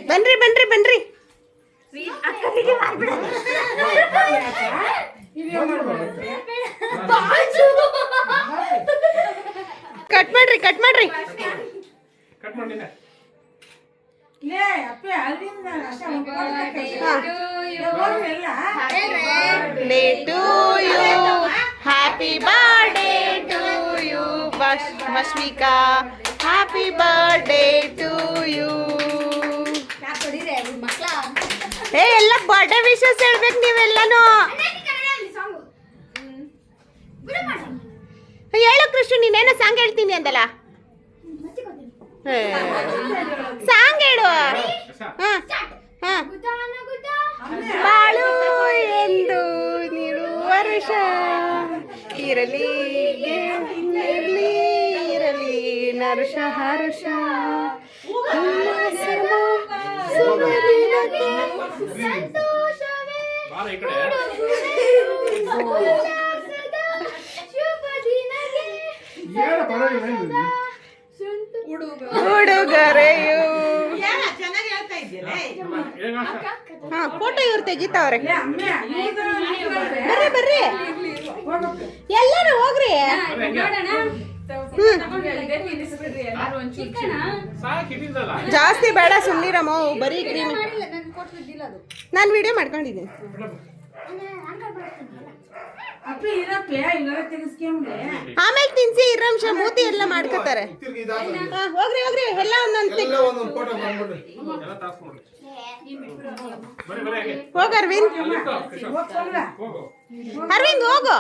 ಬನ್ರಿ ಬನ್ರಿ ಬನ್ರಿ ಕಟ್ ಮಾಡ್ರಿ ಕಟ್ ಮಾಡ್ರಿ day to you happy birthday to you Mashvika happy birthday to you ಏ ಎಲ್ಲ ಬರ್ಡೇ ವಿಶಸ್ ಹೇಳ್ಬೇಕು ನೀವೆಲ್ಲನೂ ಹೇಳು ಕೃಷ್ಣ ನೀನೇನೋ ಸಾಂಗ್ ಹೇಳ್ತೀನಿ ಅಂದಲ್ಲ ಸಾಂಗ್ ಹೇಳು ಬಾಳು ಎಂದು ನೀಡು ವರ್ಷ ಇರಲಿ ಇರಲಿ ಇರಲಿ ನರುಷ ಹರುಷ ಉಡುಗೊರೆಯು ಫೋಟೋ ಇವ್ರು ತೆಗಿತಾವ್ರೆ ಬರ್ರಿ ಬರ್ರಿ ಎಲ್ಲರೂ ಹೋಗ್ರಿ ಜಾಸ್ತಿ ಬೇಡ ಸುಮ್ಮನಿರಮ್ಮ ಬರೀ ಕ್ರೀಮ್ ನಾನು ವಿಡಿಯೋ ಮಾಡ್ಕೊಂಡಿದ್ದೀನಿ ಆಮೇಲೆ ತಿನ್ಸಿ ಇರಂಶ ಮೂತಿ ಎಲ್ಲ ಮಾಡ್ಕೋತಾರೆ ಹೋಗ್ರಿ ಹೋಗ್ರಿ ಎಲ್ಲ ಒಂದೊಂದು ಹೋಗ ಅರವಿಂದ್ ಅರವಿಂದ್ ಹೋಗು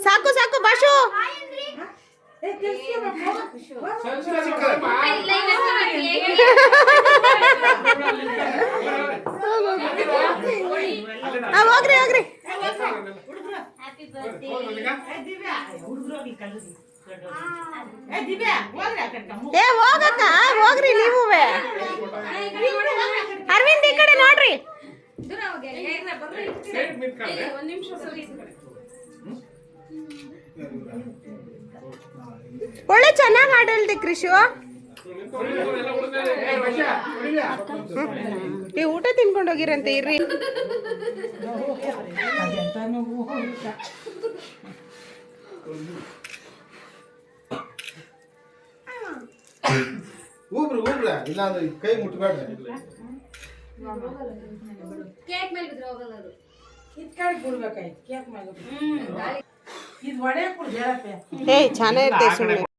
ಸಾಕು ಸಾಕು ಬಾಷು ಹೋಗ್ರಿ ಹೋಗ್ರಿ ಏ ಹೋಗಕ್ಕ ಹೋಗ್ರಿ ನೀವು ಅರವಿಂದ್ ಈ ಕಡೆ ನೋಡ್ರಿ ಒಳ್ಳೆ ಚೆನ್ನಾಗಿ ಹಾಡಲ್ದೆ ಕೃಷಿ ಈ ಊಟ ತಿನ್ಕೊಂಡು ಹೋಗಿರಂತೆ ಇರ್ರಿ ಊಬ್ರಿ ಊಬ್ರ ಇಲ್ಲ ಅಂದ್ರೆ ಕೈ ಮುಟ್ಬೇಡ್ರಿ ಕೇಕ್ ಮೇಲೆ ಬಿದ್ರೆ ಹೋಗಲ್ಲ ಅದು ಇಟ್ಕಾಯಿ ಬಿಡ್ಬೇಕಾಯ್ತು ಕೇಕ್ ಮೇಲೆ ಇದು ಒಡೆ ಕೊಡು ಏ ಚೆನ್ನಾಗಿರ್ತೈತೆ ಸುಮ್ಮನೆ